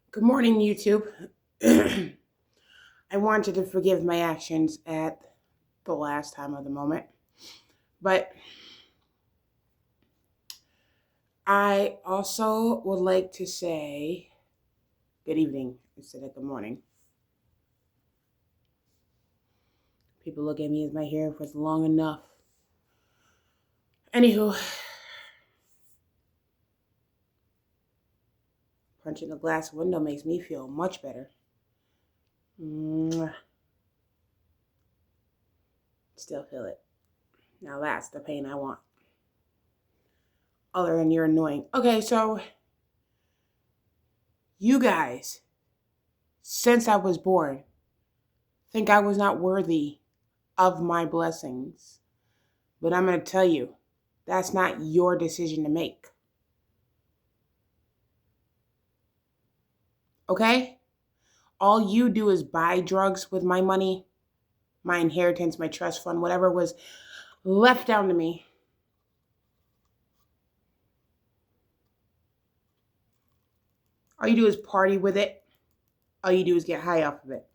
Good morning, YouTube. I wanted to forgive my actions at the last time of the moment, but I also would like to say good evening instead of good morning. People look at me as my hair was long enough. Anywho, punching the glass window makes me feel much better. Mwah. Still feel it. Now that's the pain I want. Other than you're annoying. Okay, so you guys, since I was born, think I was not worthy of my blessings. But I'm going to tell you, that's not your decision to make. Okay? All you do is buy drugs with my money, my inheritance, my trust fund, whatever was left down to me. All you do is party with it. All you do is get high off of it.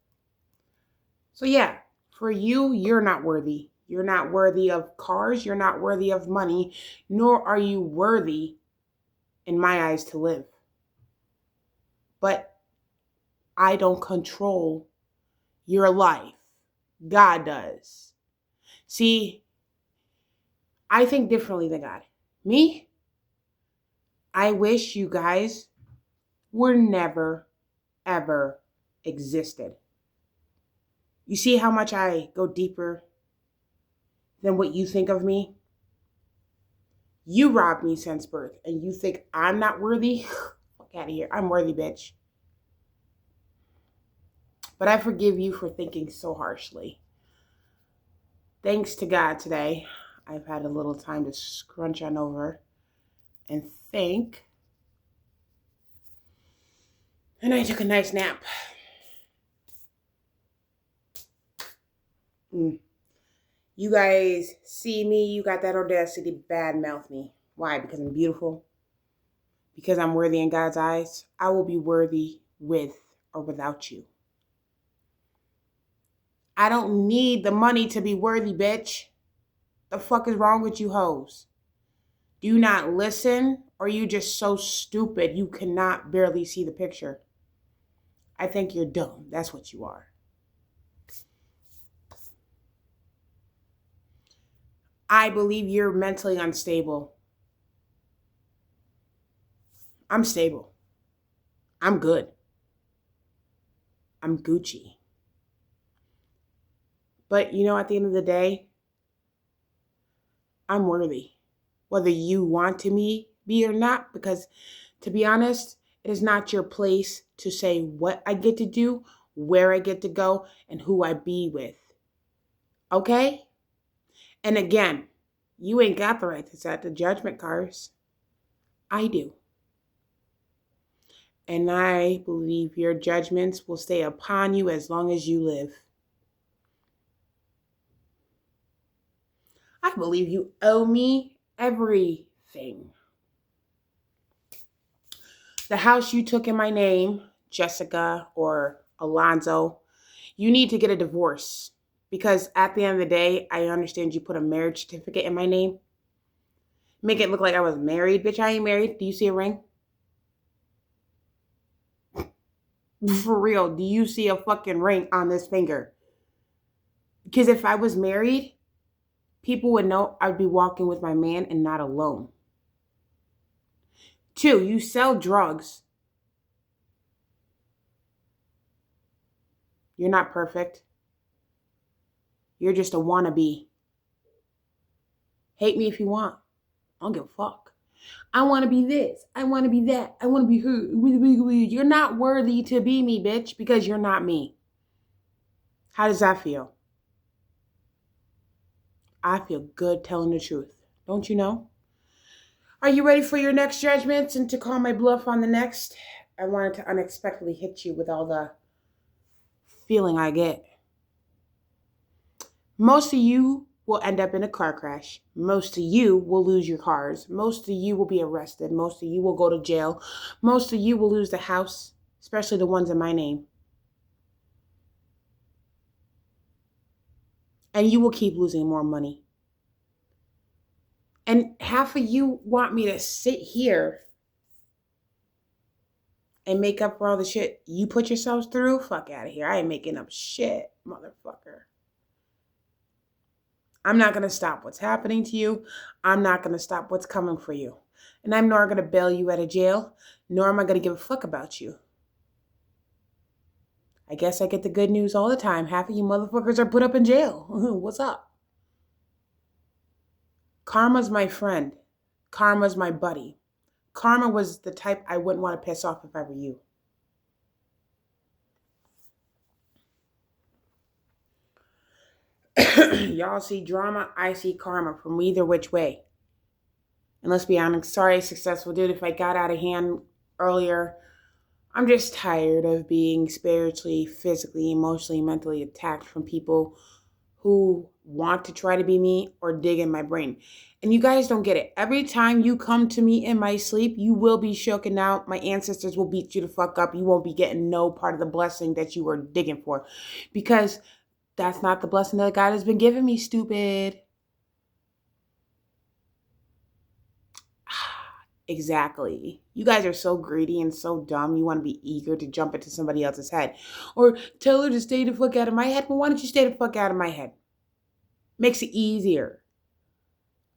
So yeah, for you, you're not worthy. You're not worthy of cars. You're not worthy of money, nor are you worthy, in my eyes, to live. But I don't control your life. God does. See, I think differently than God. Me, I wish you guys were never, ever existed. You see how much I go deeper than what you think of me? You robbed me since birth, and you think I'm not worthy? Fuck out of here. I'm worthy, bitch. But I forgive you for thinking so harshly. Thanks to God today, I've had a little time to scrunch on over and think. And I took a nice nap. You guys see me, you got that audacity to badmouth me. Why? Because I'm beautiful? Because I'm worthy in God's eyes? I will be worthy with or without you. I don't need the money to be worthy, bitch. The fuck is wrong with you hoes? Do you not listen, or are you just so stupid you cannot barely see the picture? I think you're dumb. That's what you are. I believe you're mentally unstable. I'm stable. I'm good. I'm Gucci. But you know, at the end of the day, I'm worthy. Whether you want to me be or not, because to be honest, it is not your place to say what I get to do, where I get to go, and who I be with. Okay? And again, you ain't got the right to set the judgment cars. I do. And I believe your judgments will stay upon you as long as you live. I believe you owe me everything. The house you took in my name, Jessica or Alonzo, you need to get a divorce. Because at the end of the day, I understand you put a marriage certificate in my name. Make it look like I was married. Bitch, I ain't married. Do you see a ring? For real, do you see a fucking ring on this finger? Because if I was married, people would know I'd be walking with my man and not alone. 2, you sell drugs. You're not perfect. You're just a wannabe. Hate me if you want. I don't give a fuck. I want to be this. I want to be that. I want to be her. You're not worthy to be me, bitch, because you're not me. How does that feel? I feel good telling the truth. Don't you know? Are you ready for your next judgments and to call my bluff on the next? I wanted to unexpectedly hit you with all the feeling I get. Most of you will end up in a car crash. Most of you will lose your cars. Most of you will be arrested. Most of you will go to jail. Most of you will lose the house, especially the ones in my name. And you will keep losing more money. And half of you want me to sit here and make up for all the shit you put yourselves through? Fuck out of here. I ain't making up shit, motherfucker. I'm not going to stop what's happening to you. I'm not going to stop what's coming for you. And I'm nor going to bail you out of jail, nor am I going to give a fuck about you. I guess I get the good news all the time. Half of you motherfuckers are put up in jail. What's up? Karma's my friend. Karma's my buddy. Karma was the type I wouldn't want to piss off if I were you. Y'all see drama, I see karma from either which way. And let's be honest, sorry, successful dude, if I got out of hand earlier. I'm just tired of being spiritually, physically, emotionally, mentally attacked from people who want to try to be me or dig in my brain. And you guys don't get it. Every time you come to me in my sleep, you will be shaken out. My ancestors will beat you the fuck up. You won't be getting no part of the blessing that you were digging for. Because that's not the blessing that God has been giving me, stupid. Exactly. You guys are so greedy and so dumb. You want to be eager to jump into somebody else's head. Or tell her to stay the fuck out of my head. Well, why don't you stay the fuck out of my head? Makes it easier.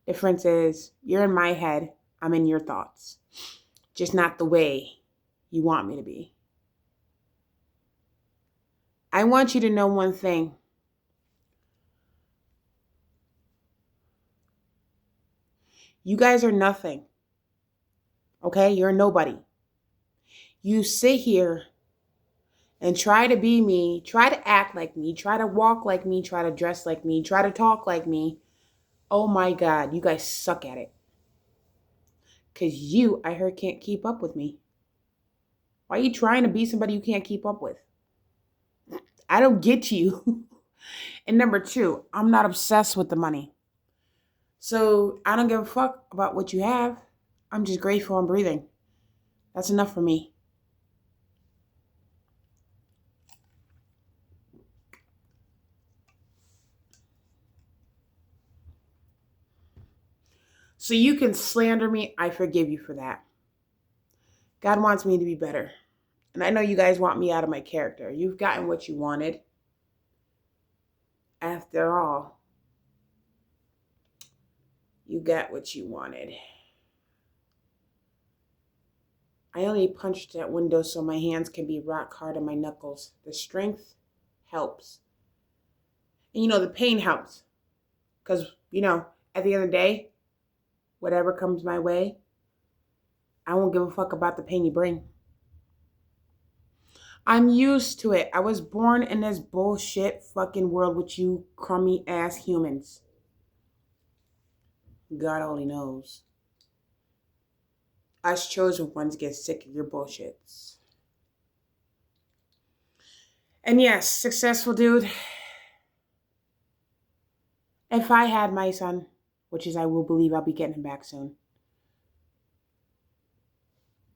Difference is, you're in my head. I'm in your thoughts. Just not the way you want me to be. I want you to know one thing. You guys are nothing. Okay? You're nobody. You sit here and try to be me, try to act like me, try to walk like me, try to dress like me, try to talk like me. Oh my God, you guys suck at it. Because you, I heard, can't keep up with me. Why are you trying to be somebody you can't keep up with? I don't get you. And number two, I'm not obsessed with the money. So I don't give a fuck about what you have. I'm just grateful I'm breathing. That's enough for me. So you can slander me. I forgive you for that. God wants me to be better. And I know you guys want me out of my character. You've gotten what you wanted. After all, you got what you wanted. I only punched that window so my hands can be rock hard on my knuckles. The strength helps. And the pain helps. Because, at the end of the day, whatever comes my way, I won't give a fuck about the pain you bring. I'm used to it. I was born in this bullshit fucking world with you crummy ass humans. God only knows. Us chosen ones get sick of your bullshits. And yes, successful dude. If I had my son, which is I will believe I'll be getting him back soon.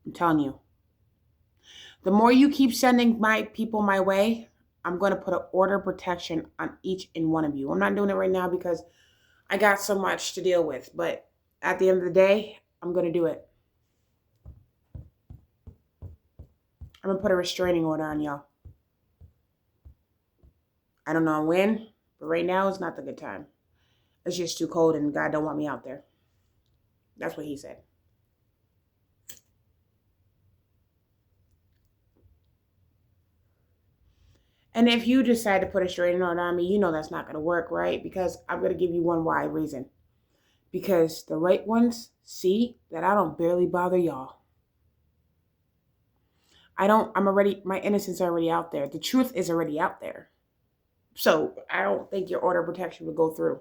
I'm telling you. The more you keep sending my people my way, I'm going to put an order of protection on each and one of you. I'm not doing it right now because I got so much to deal with. But at the end of the day, I'm going to do it. I'm going to put a restraining order on y'all. I don't know when, but right now is not the good time. It's just too cold and God don't want me out there. That's what he said. And if you decide to put a restraining order on me, you know that's not going to work, right? Because I'm going to give you one why reason. Because the right ones see that I don't barely bother y'all. My innocence is already out there. The truth is already out there. So I don't think your order of protection would go through.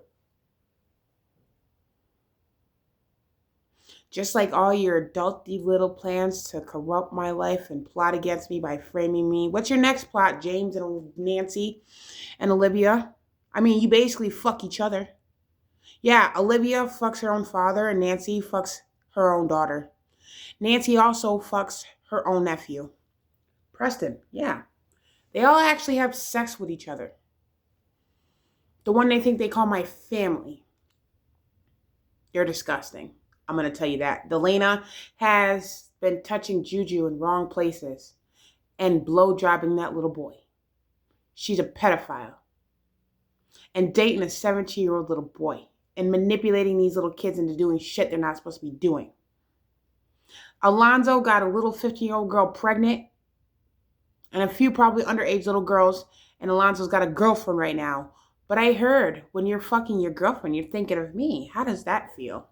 Just like all your adulty little plans to corrupt my life and plot against me by framing me. What's your next plot, James and Nancy and Olivia? I mean, you basically fuck each other. Yeah, Olivia fucks her own father and Nancy fucks her own daughter. Nancy also fucks her own nephew. Preston, yeah. They all actually have sex with each other. The one they think they call my family. They're disgusting. I'm going to tell you that. Delana has been touching Juju in wrong places and blow jobbing that little boy. She's a pedophile. And dating a 17-year-old little boy and manipulating these little kids into doing shit they're not supposed to be doing. Alonzo got a little 15-year-old girl pregnant and a few probably underage little girls, and Alonzo's got a girlfriend right now. But I heard when you're fucking your girlfriend, you're thinking of me. How does that feel?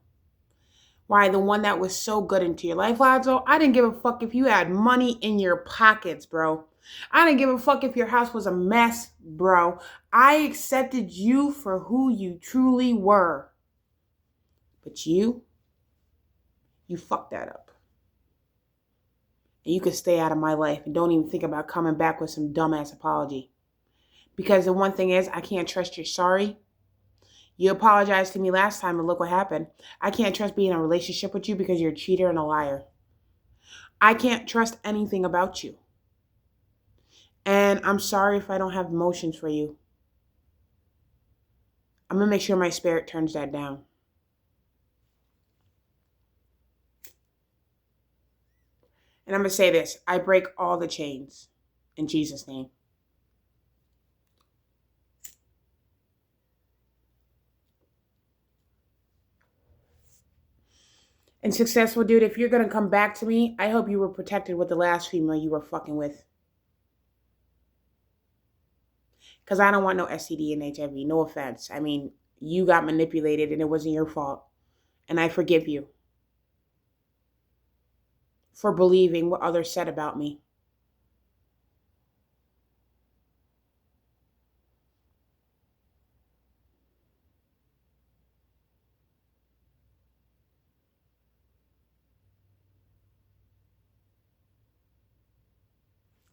Why, the one that was so good into your life, Lonzo? I didn't give a fuck if you had money in your pockets, bro. I didn't give a fuck if your house was a mess, bro. I accepted you for who you truly were. But you fucked that up. And you can stay out of my life and don't even think about coming back with some dumbass apology. Because the one thing is, I can't trust you're sorry. You apologized to me last time and look what happened. I can't trust being in a relationship with you because you're a cheater and a liar. I can't trust anything about you. And I'm sorry if I don't have emotions for you. I'm going to make sure my spirit turns that down. And I'm going to say this. I break all the chains in Jesus' name. And successful dude, if you're going to come back to me, I hope you were protected with the last female you were fucking with. Because I don't want no STD and HIV. No offense. I mean, you got manipulated and it wasn't your fault. And I forgive you for believing what others said about me.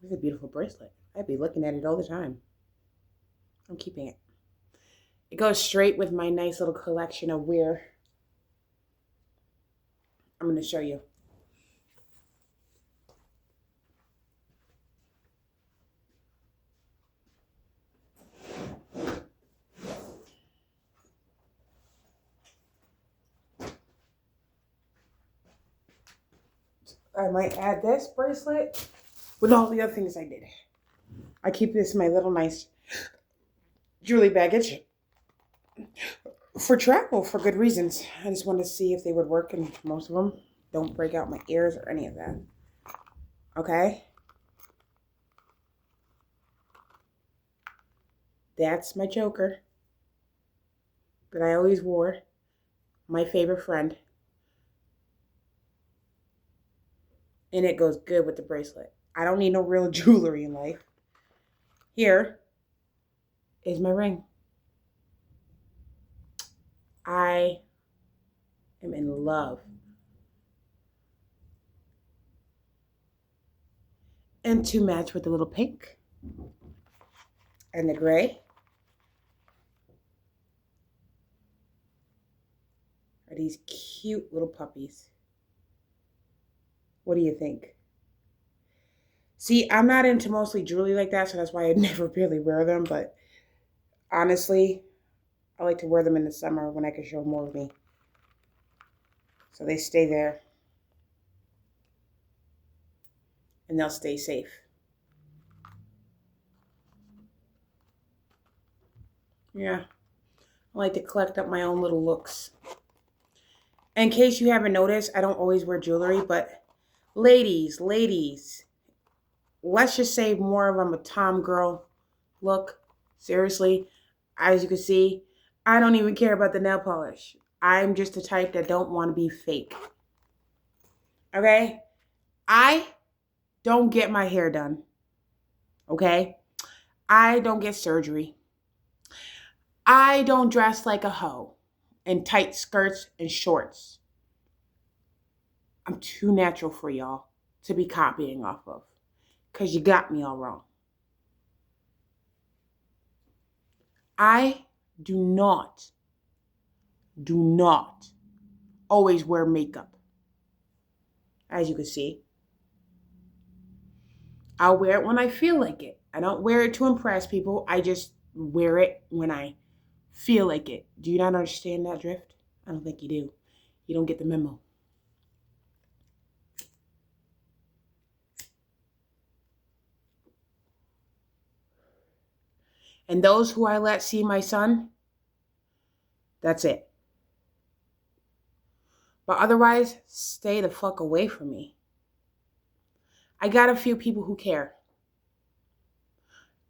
This is a beautiful bracelet. I'd be looking at it all the time. I'm keeping it. It goes straight with my nice little collection of wear. I'm going to show you. I might add this bracelet with all the other things I did. I keep this in my little nice jewelry baggage for travel for good reasons. I just wanted to see if they would work, and most of them don't break out my ears or any of that. Okay? That's my choker that I always wore. My favorite friend. And it goes good with the bracelet. I don't need no real jewelry in life. Here is my ring. I am in love. And to match with the little pink and the gray are these cute little puppies. What do you think? See, I'm not into mostly jewelry like that, so that's why I never really wear them. But honestly, I like to wear them in the summer when I can show more of me. So they stay there. And they'll stay safe. Yeah. I like to collect up my own little looks. In case you haven't noticed, I don't always wear jewelry, but ladies, let's just say more of I'm a Tom girl look. Seriously, as you can see, I don't even care about the nail polish. I'm just the type that don't want to be fake. Okay? I don't get my hair done. Okay? I don't get surgery. I don't dress like a hoe in tight skirts and shorts. I'm too natural for y'all to be copying off of, because you got me all wrong. I do not always wear makeup. As you can see, I'll wear it when I feel like it. I don't wear it to impress people. I just wear it when I feel like it. Do you not understand that drift? I don't think you do. You don't get the memo. And those who I let see my son, that's it. But otherwise, stay the fuck away from me. I got a few people who care.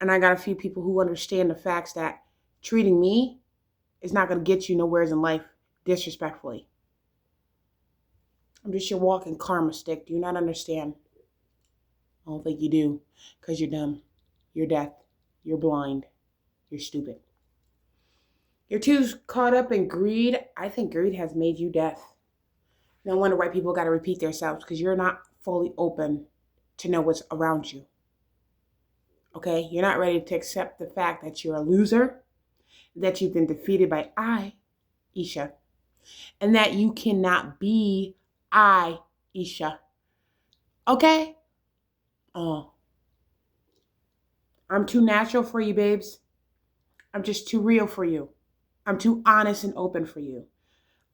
And I got a few people who understand the facts that treating me is not going to get you nowhere in life disrespectfully. I'm just your walking karma stick. Do you not understand? I don't think you do, because you're dumb. You're deaf. You're blind. You're stupid. You're too caught up in greed. I think greed has made you deaf. No wonder why people got to repeat themselves, because you're not fully open to know what's around you. Okay? You're not ready to accept the fact that you're a loser, that you've been defeated by Isha, and that you cannot be Isha. Okay? Oh. I'm too natural for you, babes. I'm just too real for you. I'm too honest and open for you.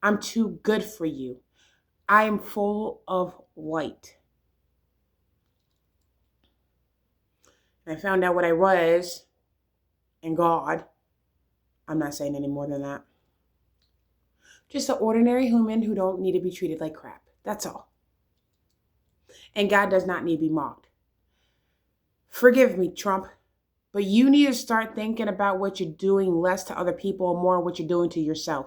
I'm too good for you. I am full of light. I found out what I was in God. I'm not saying any more than that. Just an ordinary human who don't need to be treated like crap. That's all. And God does not need to be mocked. Forgive me, Trump, but you need to start thinking about what you're doing less to other people and more what you're doing to yourself.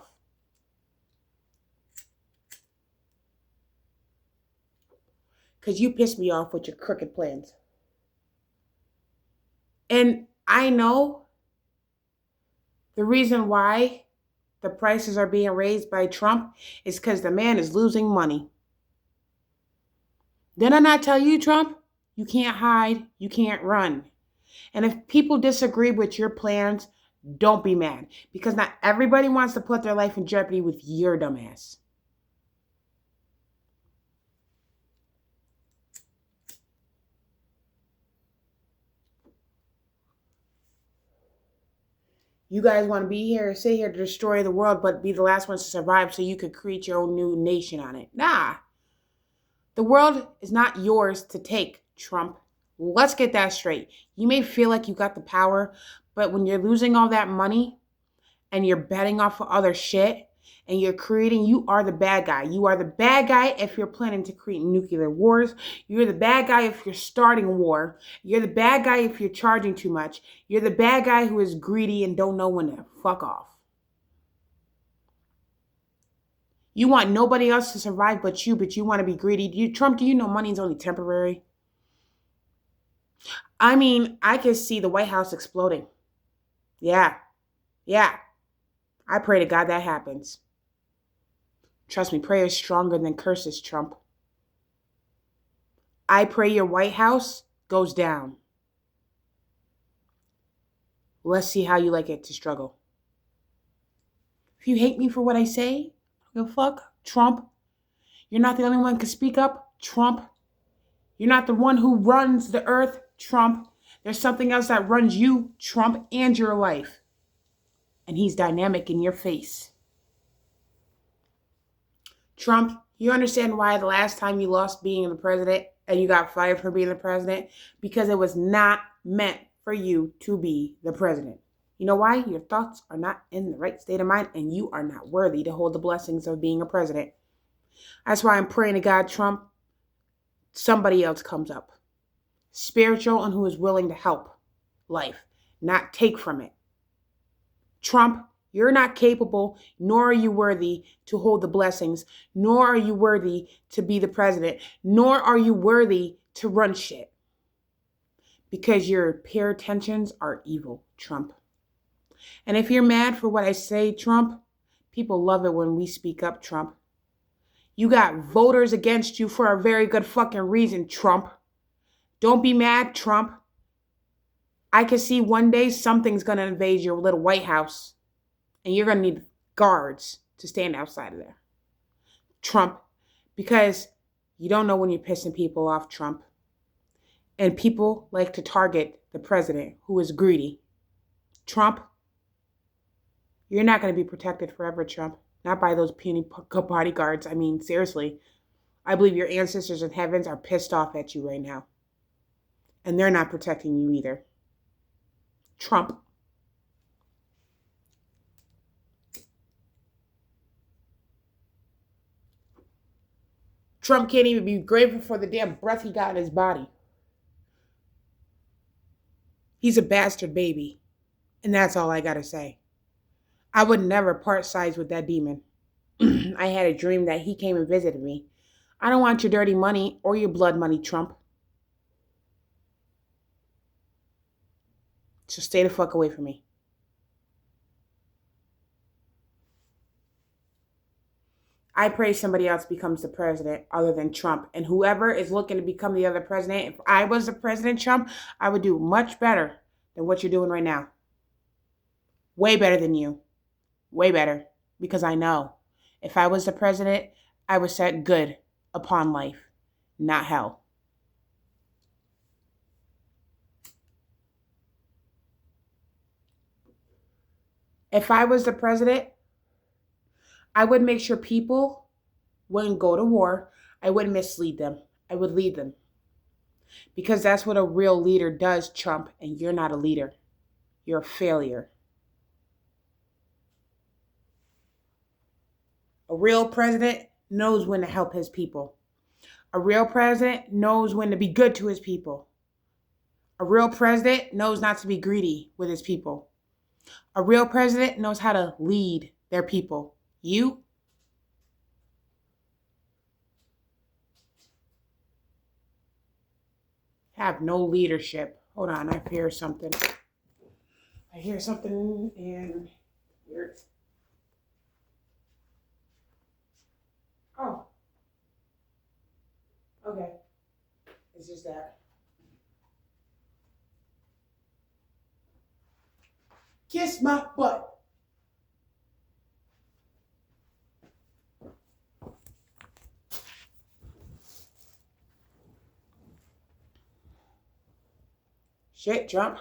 Because you pissed me off with your crooked plans. And I know the reason why the prices are being raised by Trump is because the man is losing money. Did I not tell you, Trump? You can't hide. You can't run. And if people disagree with your plans, don't be mad. Because not everybody wants to put their life in jeopardy with your dumb ass. You guys want to be here, sit here to destroy the world, but be the last ones to survive so you could create your own new nation on it. Nah. The world is not yours to take, Trump. Let's get that straight. You may feel like you got the power, but when you're losing all that money and you're betting off of other shit and you're creating, you are the bad guy. You are the bad guy if you're planning to create nuclear wars. You're the bad guy if you're starting a war. You're the bad guy if you're charging too much. You're the bad guy who is greedy and don't know when to fuck off. You want nobody else to survive but you want to be greedy. Trump, do you know money is only temporary? I mean, I can see the White House exploding. Yeah. I pray to God that happens. Trust me, prayer is stronger than curses, Trump. I pray your White House goes down. Let's see how you like it to struggle. If you hate me for what I say, the fuck, Trump. You're not the only one who can speak up, Trump. You're not the one who runs the earth, Trump. There's something else that runs you, Trump, and your life. And he's dynamic in your face. Trump, you understand why the last time you lost being the president and you got fired for being the president? Because it was not meant for you to be the president. You know why? Your thoughts are not in the right state of mind and you are not worthy to hold the blessings of being a president. That's why I'm praying to God, Trump, somebody else comes up. Spiritual and who is willing to help life, not take from it. Trump, you're not capable, nor are you worthy to hold the blessings, nor are you worthy to be the president, nor are you worthy to run shit. Because your pure intentions are evil, Trump. And if you're mad for what I say, Trump, people love it when we speak up, Trump. You got voters against you for a very good fucking reason, Trump. Don't be mad, Trump. I can see one day something's going to invade your little White House. And you're going to need guards to stand outside of there. Trump. Because you don't know when you're pissing people off, Trump. And people like to target the president who is greedy. Trump, you're not going to be protected forever, Trump. Not by those puny bodyguards. I mean, seriously. I believe your ancestors in heavens are pissed off at you right now. And they're not protecting you either. Trump. Trump can't even be grateful for the damn breath he got in his body. He's a bastard baby. And that's all I gotta say. I would never part sides with that demon. I had a dream that he came and visited me. I don't want your dirty money or your blood money, Trump. So stay the fuck away from me. I pray somebody else becomes the president other than Trump. And whoever is looking to become the other president, if I was the president, Trump, I would do much better than what you're doing right now. Way better than you. Way better. Because I know if I was the president, I would set good upon life, not hell. If I was the president, I would make sure people wouldn't go to war. I wouldn't mislead them. I would lead them. Because that's what a real leader does, Trump, and you're not a leader. You're a failure. A real president knows when to help his people. A real president knows when to be good to his people. A real president knows not to be greedy with his people. A real president knows how to lead their people. You have no leadership. Hold on, I hear something. I hear something and here. Oh. Okay. It's just that. Kiss my butt. Shit, Trump.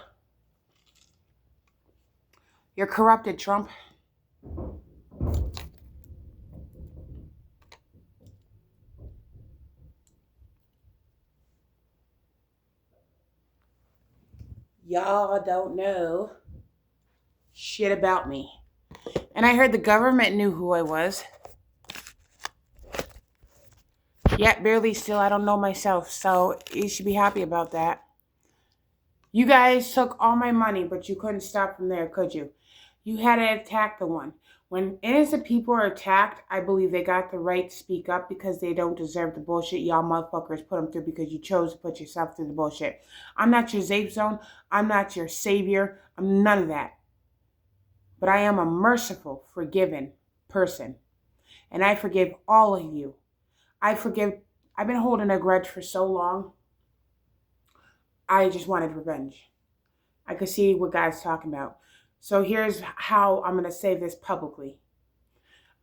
You're corrupted, Trump. Y'all don't know shit about me. And I heard the government knew who I was. Yet barely still, I don't know myself. So you should be happy about that. You guys took all my money, but you couldn't stop from there, could you? You had to attack the one. When innocent people are attacked, I believe they got the right to speak up because they don't deserve the bullshit y'all motherfuckers put them through because you chose to put yourself through the bullshit. I'm not your safe zone. I'm not your savior. I'm none of that. But I am a merciful, forgiving person. And I forgive all of you. I've been holding a grudge for so long. I just wanted revenge. I could see what God's talking about. So here's how I'm going to say this publicly.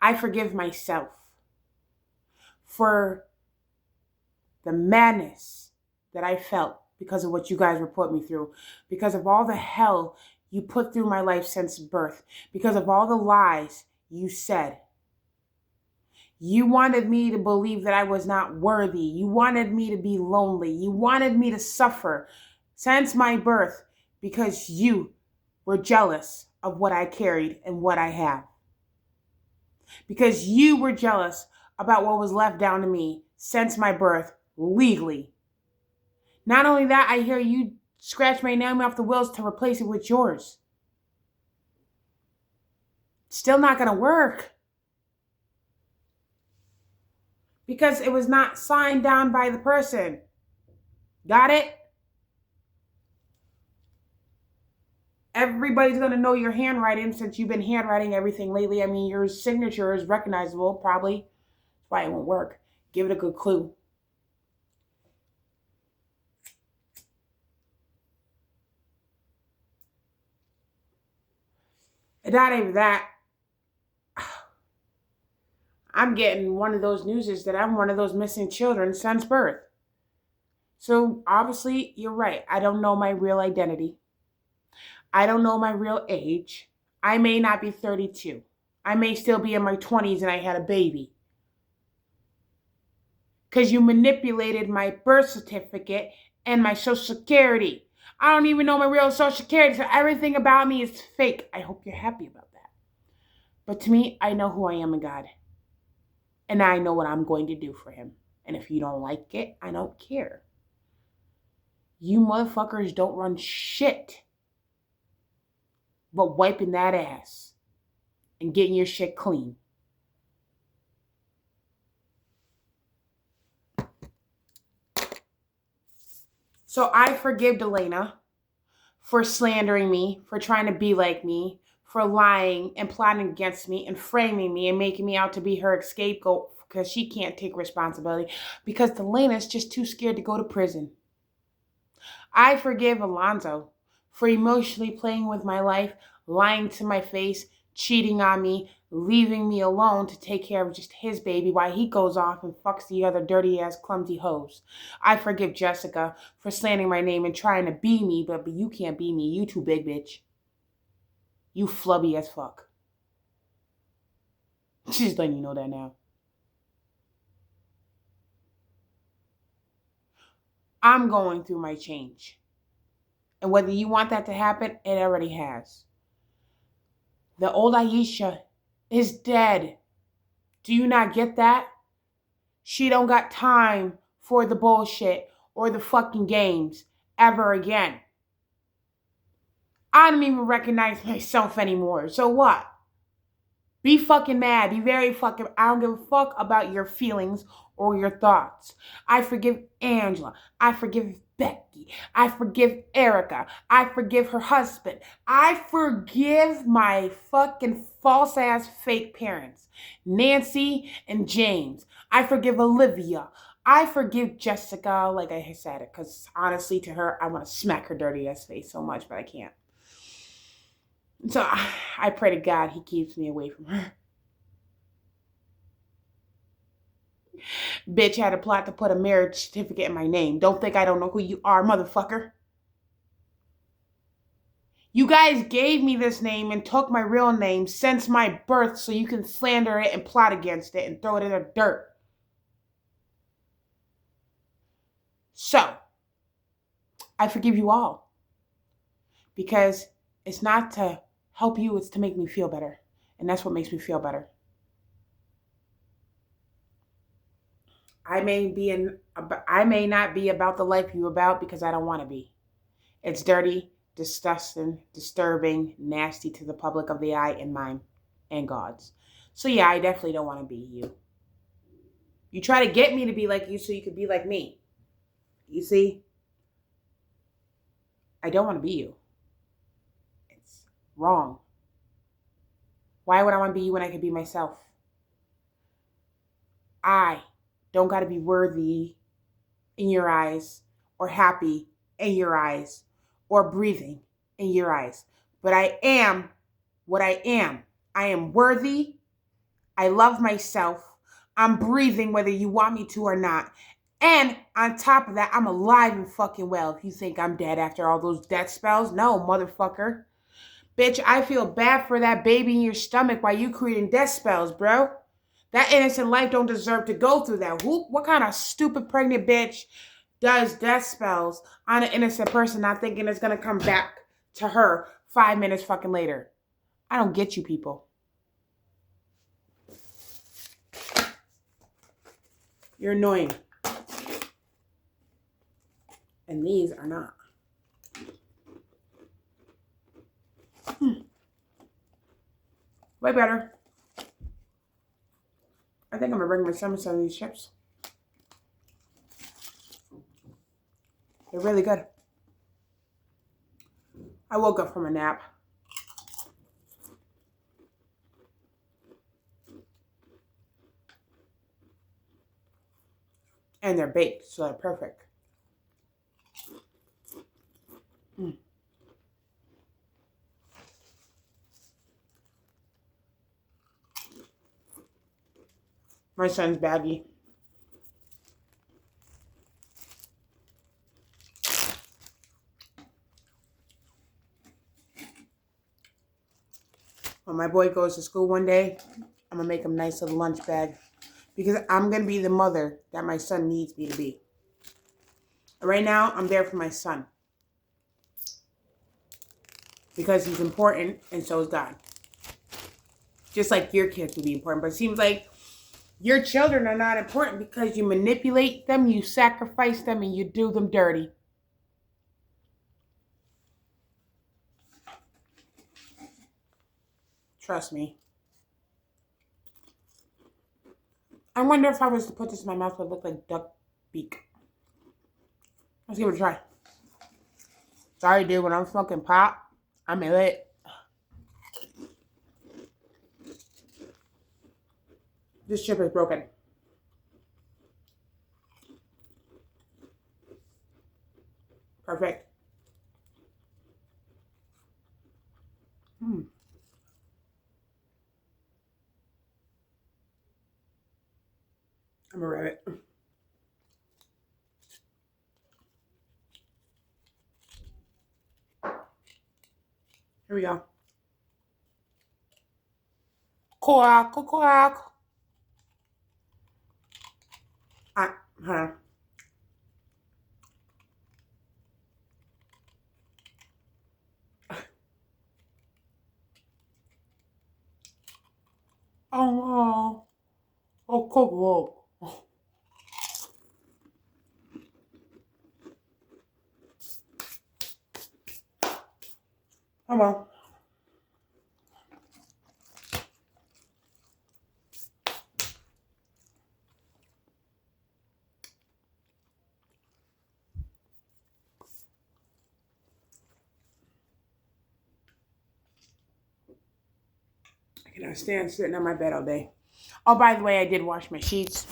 I forgive myself for the madness that I felt because of what you guys were putting me through, because of all the hell you put through my life since birth, because of all the lies you said. You wanted me to believe that I was not worthy. You wanted me to be lonely. You wanted me to suffer since my birth because you were jealous of what I carried and what I have. Because you were jealous about what was left down to me since my birth legally. Not only that, I hear you scratch my name off the wills to replace it with yours. Still not going to work. Because it was not signed down by the person. Got it? Everybody's going to know your handwriting since you've been handwriting everything lately. I mean, your signature is recognizable, probably. That's why it won't work. Give it a good clue. And not even that. I'm getting one of those newses that I'm one of those missing children since birth. So obviously, you're right. I don't know my real identity. I don't know my real age. I may not be 32. I may still be in my 20s and I had a baby. Because you manipulated my birth certificate and my social security. I don't even know my real social security, so everything about me is fake. I hope you're happy about that. But to me, I know who I am in God. And I know what I'm going to do for him. And if you don't like it, I don't care. You motherfuckers don't run shit but wiping that ass and getting your shit clean. So I forgive Delana for slandering me, for trying to be like me, for lying and plotting against me and framing me and making me out to be her scapegoat because she can't take responsibility because Delana's just too scared to go to prison. I forgive Alonzo for emotionally playing with my life, lying to my face, cheating on me, leaving me alone to take care of just his baby while he goes off and fucks the other dirty-ass clumsy hoes. I forgive Jessica for slandering my name and trying to be me, but you can't be me. You too big, bitch. You flubby as fuck. She's letting you know that now. I'm going through my change. And whether you want that to happen, it already has. The old Aisha is dead. Do you not get that? She don't got time for the bullshit or the fucking games ever again. I don't even recognize myself anymore. So what? Be fucking mad. Be very fucking... I don't give a fuck about your feelings or your thoughts. I forgive Angela. I forgive Becky. I forgive Erica. I forgive her husband. I forgive my fucking false ass fake parents, Nancy and James. I forgive Olivia. I forgive Jessica, like I said, because honestly, to her, I want to smack her dirty ass face so much, but I can't. So I pray to God he keeps me away from her. Bitch had a plot to put a marriage certificate in my name. Don't think I don't know who you are, motherfucker. You guys gave me this name and took my real name since my birth so you can slander it and plot against it and throw it in the dirt. So, I forgive you all. Because it's not to help you, it's to make me feel better. And that's what makes me feel better. I may not be about the life you about because I don't want to be. It's dirty, disgusting, disturbing, nasty to the public of the eye and mine and God's. So yeah, I definitely don't want to be you. You try to get me to be like you so you could be like me. You see? I don't want to be you. It's wrong. Why would I want to be you when I could be myself? I don't got to be worthy in your eyes or happy in your eyes or breathing in your eyes. But I am what I am. I am worthy. I love myself. I'm breathing whether you want me to or not. And on top of that, I'm alive and fucking well. If you think I'm dead after all those death spells, no, motherfucker. Bitch, I feel bad for that baby in your stomach while you creating death spells, bro. That innocent life don't deserve to go through that. What kind of stupid pregnant bitch does death spells on an innocent person not thinking it's going to come back to her 5 minutes fucking later? I don't get you people. You're annoying. And these are not. Way better. I think I'm going to bring my son some of these chips. They're really good. I woke up from a nap. And they're baked, so they're perfect. My son's baggy. when my boy goes to school one day, I'm going to make him a nice little lunch bag. Because I'm going to be the mother that my son needs me to be. Right now, I'm there for my son. Because he's important, and so is God. Just like your kids will be important. But it seems like your children are not important because you manipulate them, you sacrifice them, and you do them dirty. Trust me. I wonder if I was to put this in my mouth, it would look like duck beak. Let's give it a try. Sorry, dude, when I'm smoking pot, I'm lit. This chip is broken. Perfect. I'm a rabbit. Here we go. Quack, quack. Huh. Oh, cool. Oh, well. I cannot stand sitting on my bed all day. Oh, by the way, I did wash my sheets.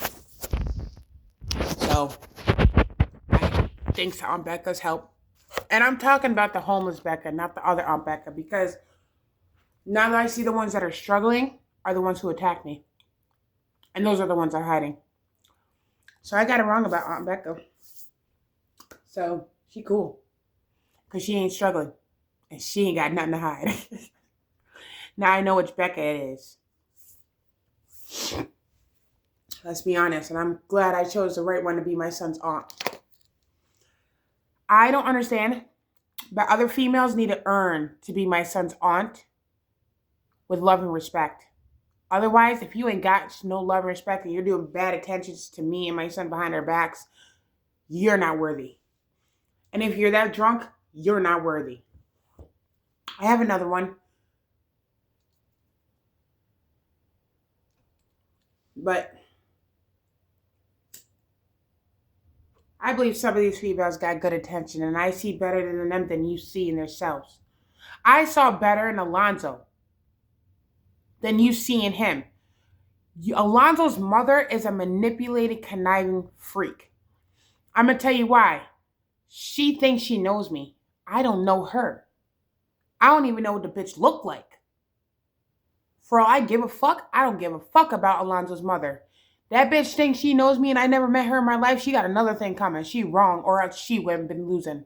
So, thanks to Aunt Becca's help. And I'm talking about the homeless Becca, not the other Aunt Becca, because now that I see the ones that are struggling are the ones who attack me. And those are the ones I'm hiding. So I got it wrong about Aunt Becca. So she cool. Because she ain't struggling. And she ain't got nothing to hide. Now I know which Becca it is. Let's be honest. And I'm glad I chose the right one to be my son's aunt. I don't understand. But other females need to earn to be my son's aunt with love and respect. Otherwise, if you ain't got no love and respect and you're doing bad attentions to me and my son behind our backs, you're not worthy. And if you're that drunk, you're not worthy. I have another one. But I believe some of these females got good attention, and I see better in them than you see in themselves. I saw better in Alonzo than you see in him. Alonzo's mother is a manipulated, conniving freak. I'm going to tell you why. She thinks she knows me. I don't know her. I don't even know what the bitch looked like. For all I give a fuck, I don't give a fuck about Alonzo's mother. That bitch thinks she knows me and I never met her in my life. She got another thing coming. She wrong, or else she would have been losing.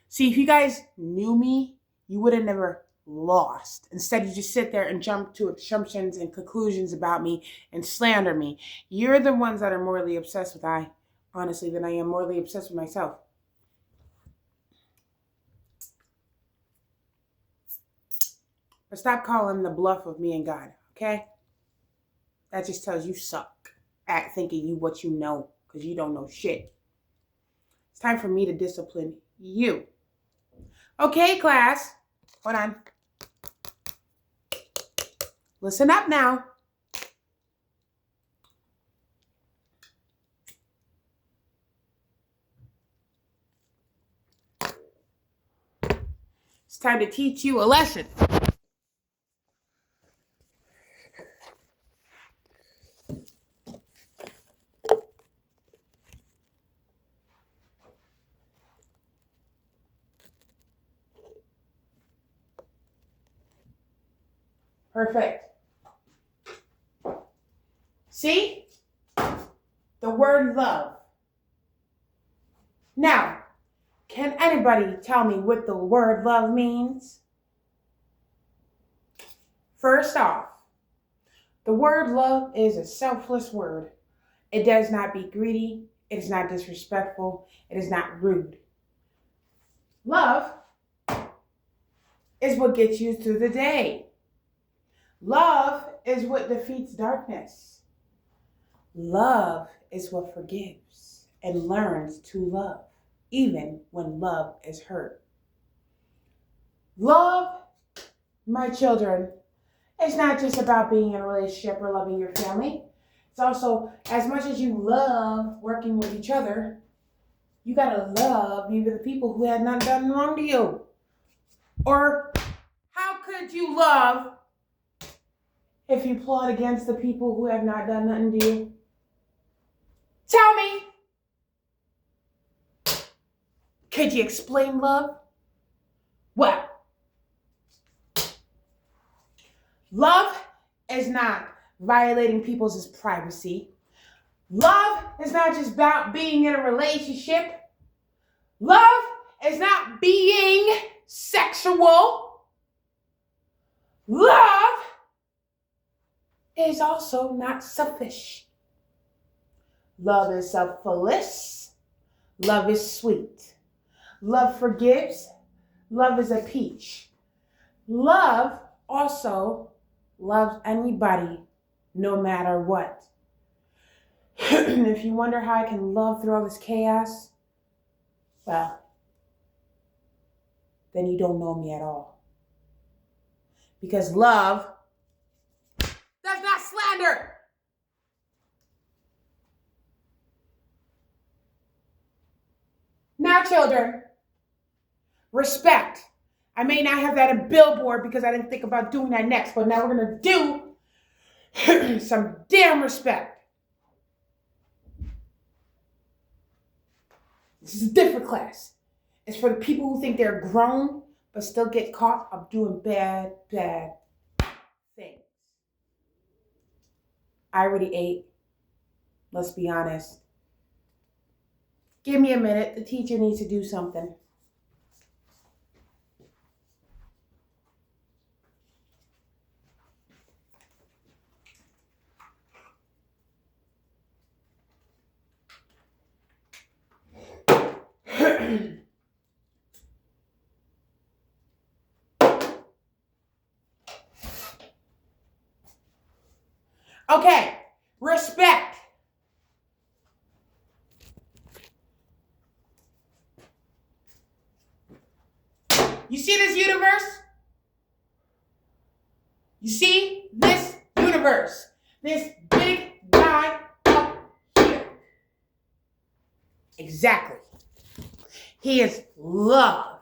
See, if you guys knew me, you would have never lost. Instead, you just sit there and jump to assumptions and conclusions about me and slander me. You're the ones that are morally obsessed with honestly, than I am morally obsessed with myself. But stop calling the bluff of me and God, okay? That just tells you suck at thinking you what you know, because you don't know shit. It's time for me to discipline you. Okay, class. Hold on. Listen up now. It's time to teach you a lesson. Perfect. See? The word love. Now, can anybody tell me what the word love means? First off, the word love is a selfless word. It does not be greedy. It is not disrespectful. It is not rude. Love is what gets you through the day. Love is what defeats darkness. Love is what forgives and learns to love, even when love is hurt. Love, my children, is not just about being in a relationship or loving your family. It's also, as much as you love working with each other, you gotta love even the people who had not done wrong to you. Or how could you love if you plot against the people who have not done nothing to you? Tell me. Could you explain love? Well, love is not violating people's privacy. Love is not just about being in a relationship. Love is not being sexual. Love is also not selfish. Love is selfless. Love is sweet. Love forgives. Love is a peach. Love also loves anybody, no matter what. If you wonder how I can love through all this chaos, well, then you don't know me at all. Because love does not slander. Now, children, respect. I may not have that in billboard because I didn't think about doing that next, but now we're going to do some damn respect. This is a different class. It's for the people who think they're grown but still get caught up doing bad things. I already ate. Let's be honest. Give me a minute. The teacher needs to do something. Okay, respect. You see this universe? You see this universe? This big guy up here. Exactly. He is love.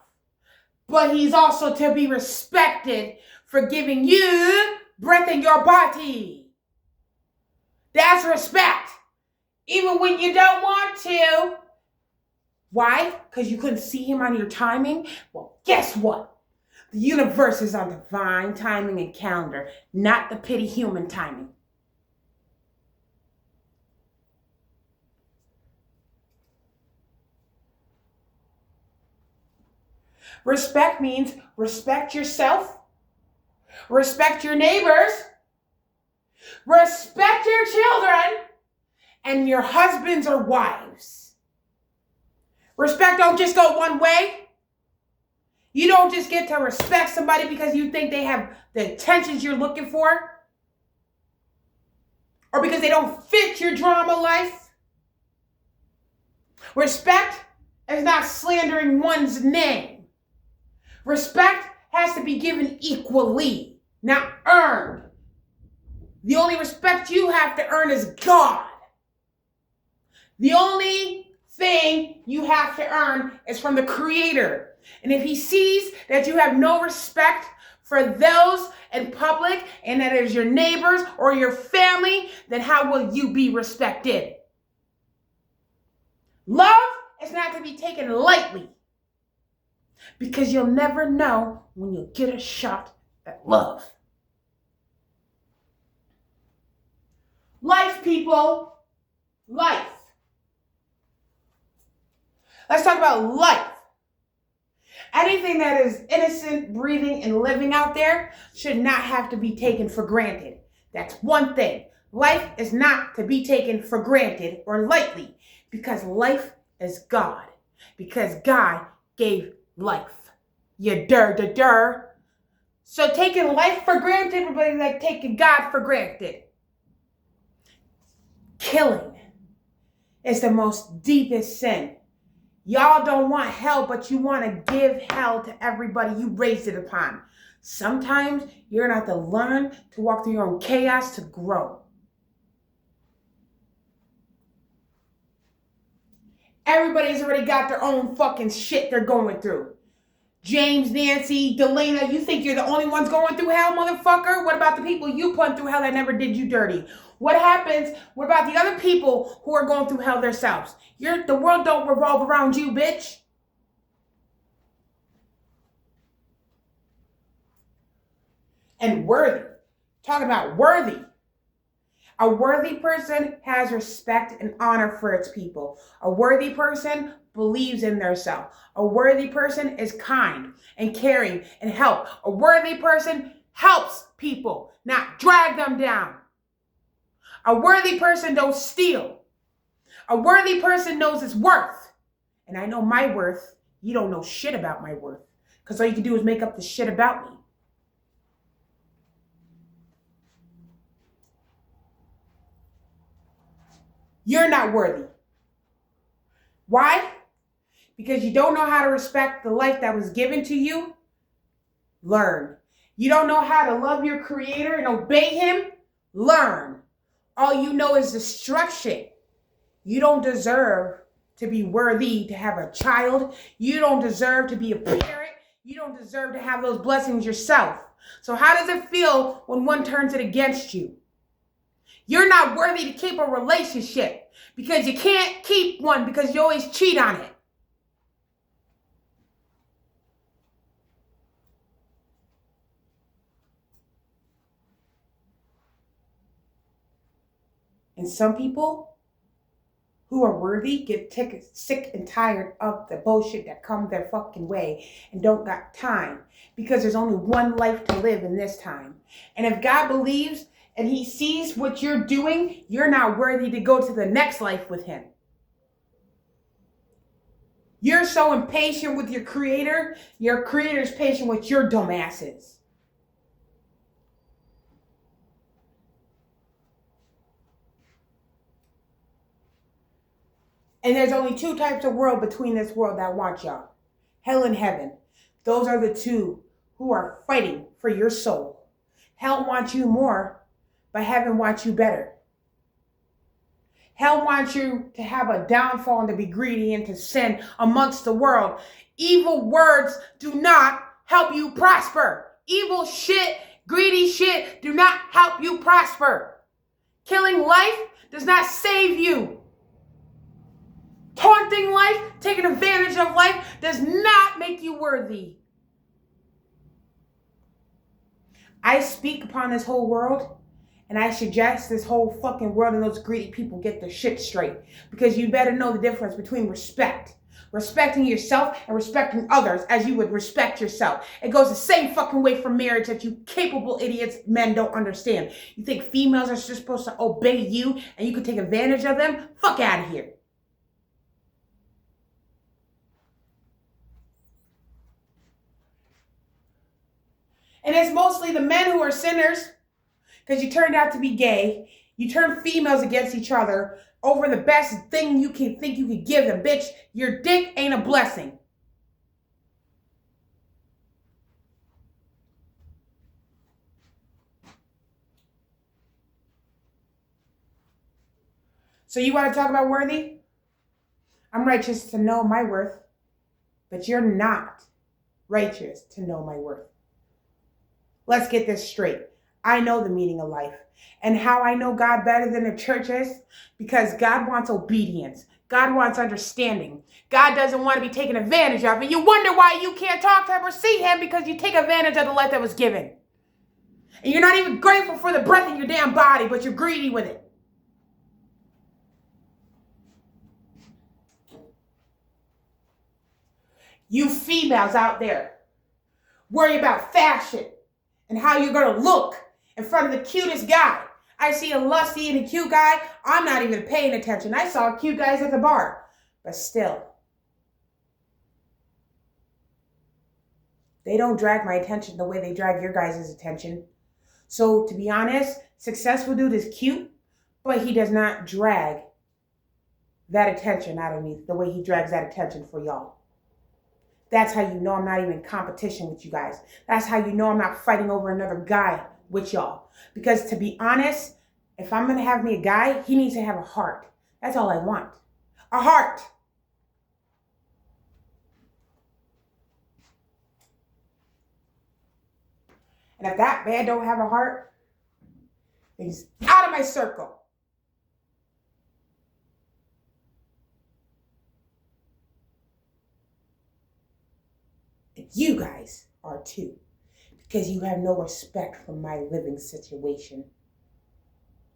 But he's also to be respected for giving you breath in your body. That's respect. Even when you don't want to. Why? Because you couldn't see him on your timing? Well, guess what? The universe is on divine timing and calendar, not the petty human timing. Respect means respect yourself, respect your neighbors, respect your children, and your husbands or wives. Respect don't just go one way. You don't just get to respect somebody because you think they have the intentions you're looking for, or because they don't fit your drama life. Respect is not slandering one's name. Respect has to be given equally, not earned. The only respect you have to earn is God. The only thing you have to earn is from the Creator. And if He sees that you have no respect for those in public, and that is your neighbors or your family, then how will you be respected? Love is not to be taken lightly, because you'll never know when you'll get a shot at love. Life, people. Life. Let's talk about life. Anything that is innocent, breathing, and living out there should not have to be taken for granted. That's one thing. Life is not to be taken for granted or lightly, because life is God. Because God gave life. You dur. So taking life for granted would be like taking God for granted. Killing is the most deepest sin. Y'all don't want hell, but you want to give hell to everybody you raised it upon. Sometimes you're going to have to learn to walk through your own chaos to grow. Everybody's already got their own fucking shit they're going through. James, Nancy, Delana, you think you're the only ones going through hell, motherfucker? What about the people you put through hell that never did you dirty? What happens? What about the other people who are going through hell themselves? The world don't revolve around you, bitch. And worthy. Talking about worthy. A worthy person has respect and honor for its people. A worthy person believes in their self. A worthy person is kind and caring and help. A worthy person helps people, not drag them down. A worthy person don't steal. A worthy person knows its worth. And I know my worth. You don't know shit about my worth. Because all you can do is make up the shit about me. You're not worthy. Why? Because you don't know how to respect the life that was given to you. Learn. You don't know how to love your creator and obey him. Learn. All you know is destruction. You don't deserve to be worthy to have a child. You don't deserve to be a parent. You don't deserve to have those blessings yourself. So how does it feel when one turns it against you? You're not worthy to keep a relationship because you can't keep one because you always cheat on it. And some people who are worthy get sick and tired of the bullshit that comes their fucking way and don't got time because there's only one life to live in this time. And if God believes and he sees what you're doing, you're not worthy to go to the next life with him. You're so impatient with your creator's patient with your dumbasses. And there's only two types of world between this world that want y'all. Hell and heaven. Those are the two who are fighting for your soul. Hell wants you more, but heaven wants you better. Hell wants you to have a downfall and to be greedy and to sin amongst the world. Evil words do not help you prosper. Evil shit, greedy shit do not help you prosper. Killing life does not save you. Taunting life, taking advantage of life does not make you worthy. I speak upon this whole world, and I suggest this whole fucking world and those greedy people get their shit straight. Because you better know the difference between respect. Respecting yourself and respecting others as you would respect yourself. It goes the same fucking way for marriage that you capable idiots men don't understand. You think females are just supposed to obey you and you can take advantage of them? Fuck out of here. And it's mostly the men who are sinners because you turned out to be gay. You turn females against each other over the best thing you can think you could give them. Bitch, your dick ain't a blessing. So you want to talk about worthy? I'm righteous to know my worth, but you're not righteous to know my worth. Let's get this straight. I know the meaning of life. And how I know God better than the church is? Because God wants obedience. God wants understanding. God doesn't want to be taken advantage of. And you wonder why you can't talk to him or see him because you take advantage of the life that was given. And you're not even grateful for the breath in your damn body, but you're greedy with it. You females out there worry about fashion and how you're going to look in front of the cutest guy. I see a lusty and a cute guy. I'm not even paying attention. I saw cute guys at the bar. But still, they don't drag my attention the way they drag your guys' attention. So to be honest, successful dude is cute, but he does not drag that attention out of me the way he drags that attention for y'all. That's how you know I'm not even in competition with you guys. That's how you know I'm not fighting over another guy with y'all. Because to be honest, if I'm going to have me a guy, he needs to have a heart. That's all I want. A heart. And if that man don't have a heart, he's out of my circle. And you guys are too. Because you have no respect for my living situation.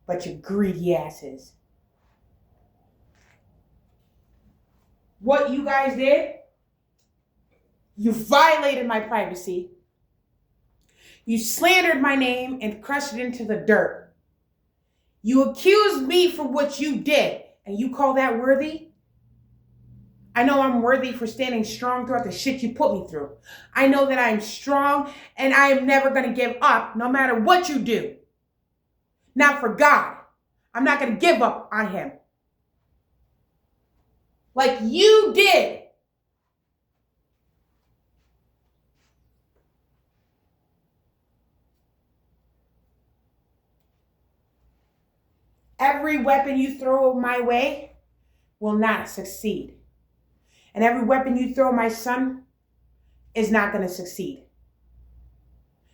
But you greedy asses. What you guys did, you violated my privacy. You slandered my name and crushed it into the dirt. You accused me for what you did, and you call that worthy? I know I'm worthy for standing strong throughout the shit you put me through. I know that I'm strong, and I am never going to give up, no matter what you do. Not for God. I'm not going to give up on him. Like you did. Every weapon you throw my way will not succeed. And every weapon you throw my son is not going to succeed.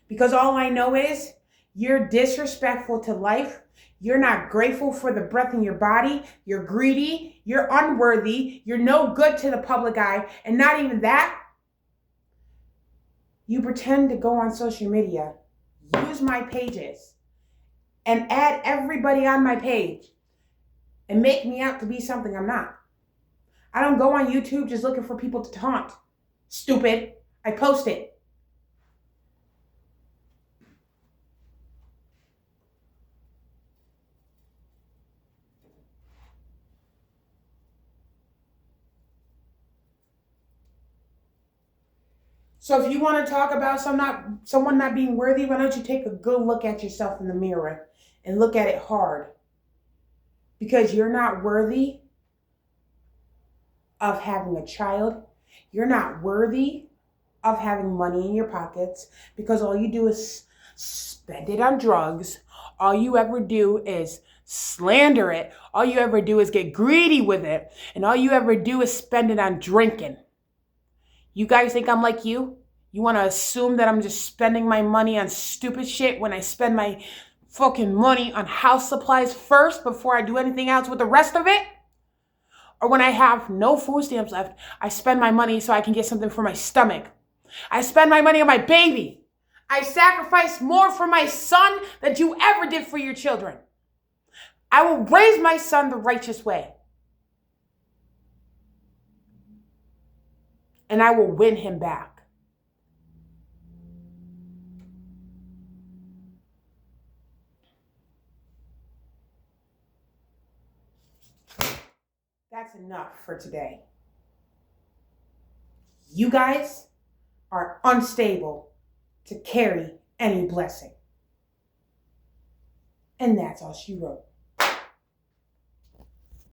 Because all I know is you're disrespectful to life. You're not grateful for the breath in your body. You're greedy. You're unworthy. You're no good to the public eye. And not even that, you pretend to go on social media, use my pages, and add everybody on my page and make me out to be something I'm not. I don't go on YouTube just looking for people to taunt. Stupid. I post it. So if you want to talk about someone not being worthy, why don't you take a good look at yourself in the mirror and look at it hard? Because you're not worthy of having a child. You're not worthy of having money in your pockets, because all you do is spend it on drugs. All you ever do is slander it. All you ever do is get greedy with it. And all you ever do is spend it on drinking. You guys think I'm like you? You want to assume that I'm just spending my money on stupid shit when I spend my fucking money on house supplies first before I do anything else with the rest of it? Or when I have no food stamps left, I spend my money so I can get something for my stomach. I spend my money on my baby. I sacrifice more for my son than you ever did for your children. I will raise my son the righteous way. And I will win him back. That's enough for today. You guys are unstable to carry any blessing. And that's all she wrote.